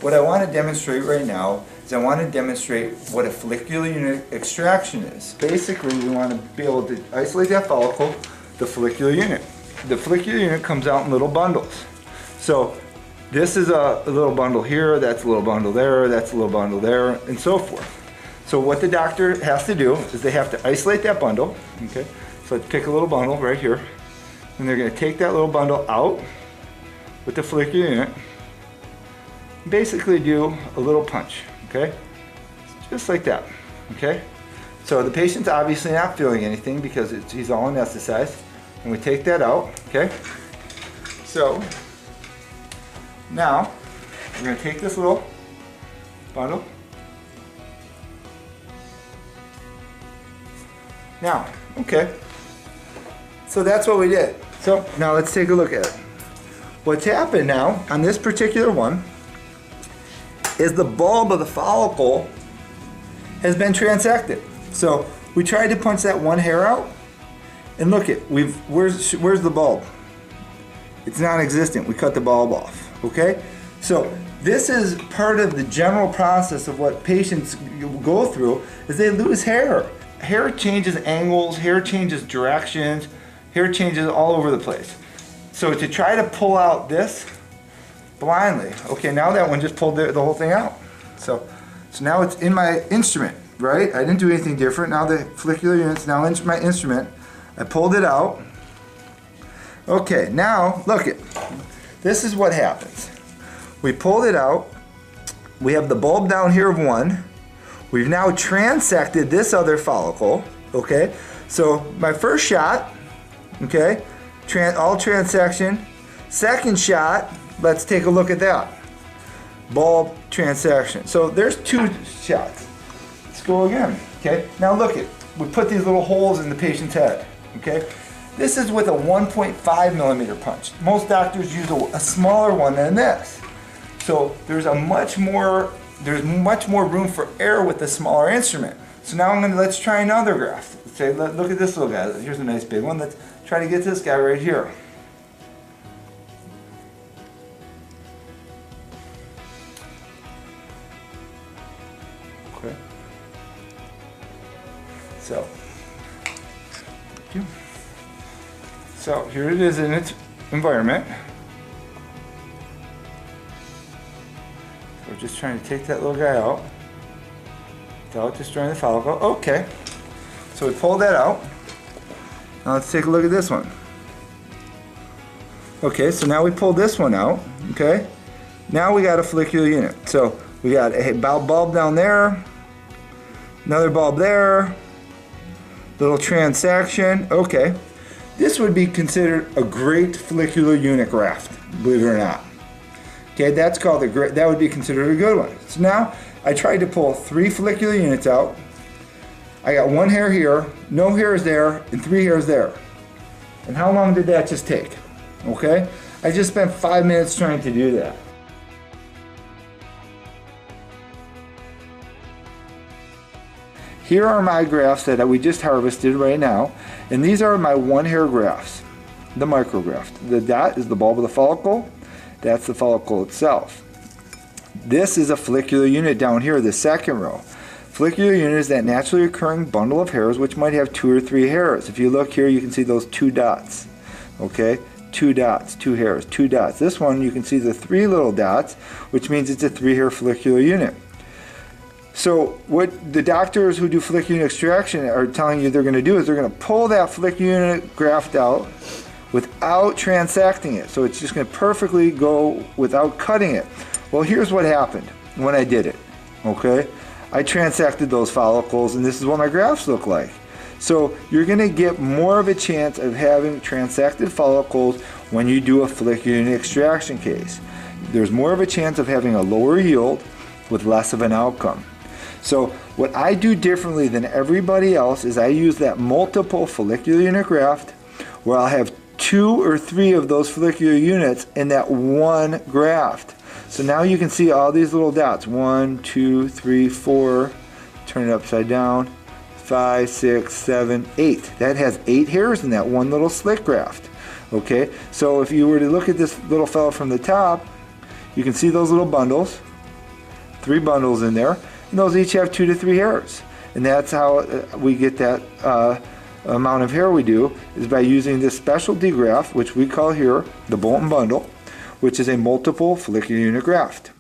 what I want to demonstrate right now is I want to demonstrate what a follicular unit extraction is. Basically, we want to be able to isolate that follicle, the follicular unit. The follicular unit comes out in little bundles. So this is a little bundle here, that's a little bundle there, that's a little bundle there, and so forth. So what the doctor has to do is they have to isolate that bundle. Okay, so let's pick a little bundle right here, and they're going to take that little bundle out with the follicular unit, basically do a little punch, okay? Just like that, okay? So the patient's obviously not feeling anything because he's all anesthetized, and we take that out, okay? So now we're going to take this little bundle. Now, okay, so that's what we did. So now let's take a look at it. What's happened now on this particular one is the bulb of the follicle has been transected. So we tried to punch that one hair out, and look it, where's the bulb? It's non-existent. We cut the bulb off. Okay, so this is part of the general process of what patients go through is they lose hair. Hair changes angles, hair changes directions, hair changes all over the place. So to try to pull out this blindly, okay, now that one just pulled the whole thing out. So now it's in my instrument, right? I didn't do anything different. Now the follicular unit's now in my instrument. I pulled it out. Okay, now look it. This is what happens. We pulled it out. We have the bulb down here of one. We've now transected this other follicle, okay? So my first shot, okay, all transection. Second shot, let's take a look at that. Bulb transection. So there's two shots. Let's go again, okay? Now look it, we put these little holes in the patient's head, okay? This is with a 1.5 millimeter punch. Most doctors use a smaller one than this. So there's much more room for error with the smaller instrument. So now let's try another graft. Okay, look at this little guy. Here's a nice big one. Let's try to get this guy right here. Okay. So here it is in its environment. We're just trying to take that little guy out without destroying the follicle. Okay, so we pulled that out. Now let's take a look at this one. Okay, so now we pulled this one out. Okay, now we got a follicular unit. So we got a bulb down there, another bulb there, little transection. Okay, this would be considered a great follicular unit graft, believe it or not. Okay, that's called that would be considered a good one. So now I tried to pull 3 follicular units out. I got 1 hair here, no hairs there, and 3 hairs there. And how long did that just take? Okay, I just spent 5 minutes trying to do that. Here are my grafts that we just harvested right now, and these are my 1 hair grafts, the micrograft. The dot is the bulb of the follicle. That's the follicle itself. This is a follicular unit down here, the second row. Follicular unit is that naturally occurring bundle of hairs which might have 2 or 3 hairs. If you look here, you can see those 2 dots. Okay, 2 dots, 2 hairs, 2 dots. This one, you can see the 3 little dots, which means it's a 3-hair follicular unit. So what the doctors who do follicular unit extraction are telling you they're going to do is they're going to pull that follicular unit graft out without transecting it. So it's just going to perfectly go without cutting it. Well, here's what happened when I did it. Okay, I transected those follicles, and this is what my grafts look like. So you're going to get more of a chance of having transected follicles when you do a follicular unit extraction case. There's more of a chance of having a lower yield with less of an outcome. So what I do differently than everybody else is I use that multiple follicular unit graft where I'll have 2 or 3 of those follicular units in that one graft. So now you can see all these little dots. 1, 2, 3, 4. Turn it upside down. 5, 6, 7, 8. That has 8 hairs in that one little slick graft. Okay, so if you were to look at this little fellow from the top, you can see those little bundles. 3 bundles in there, and those each have 2 to 3 hairs. And that's how we get that amount of hair we do, is by using this specialty graft, which we call here the Bolton bundle, which is a multiple follicular unit graft.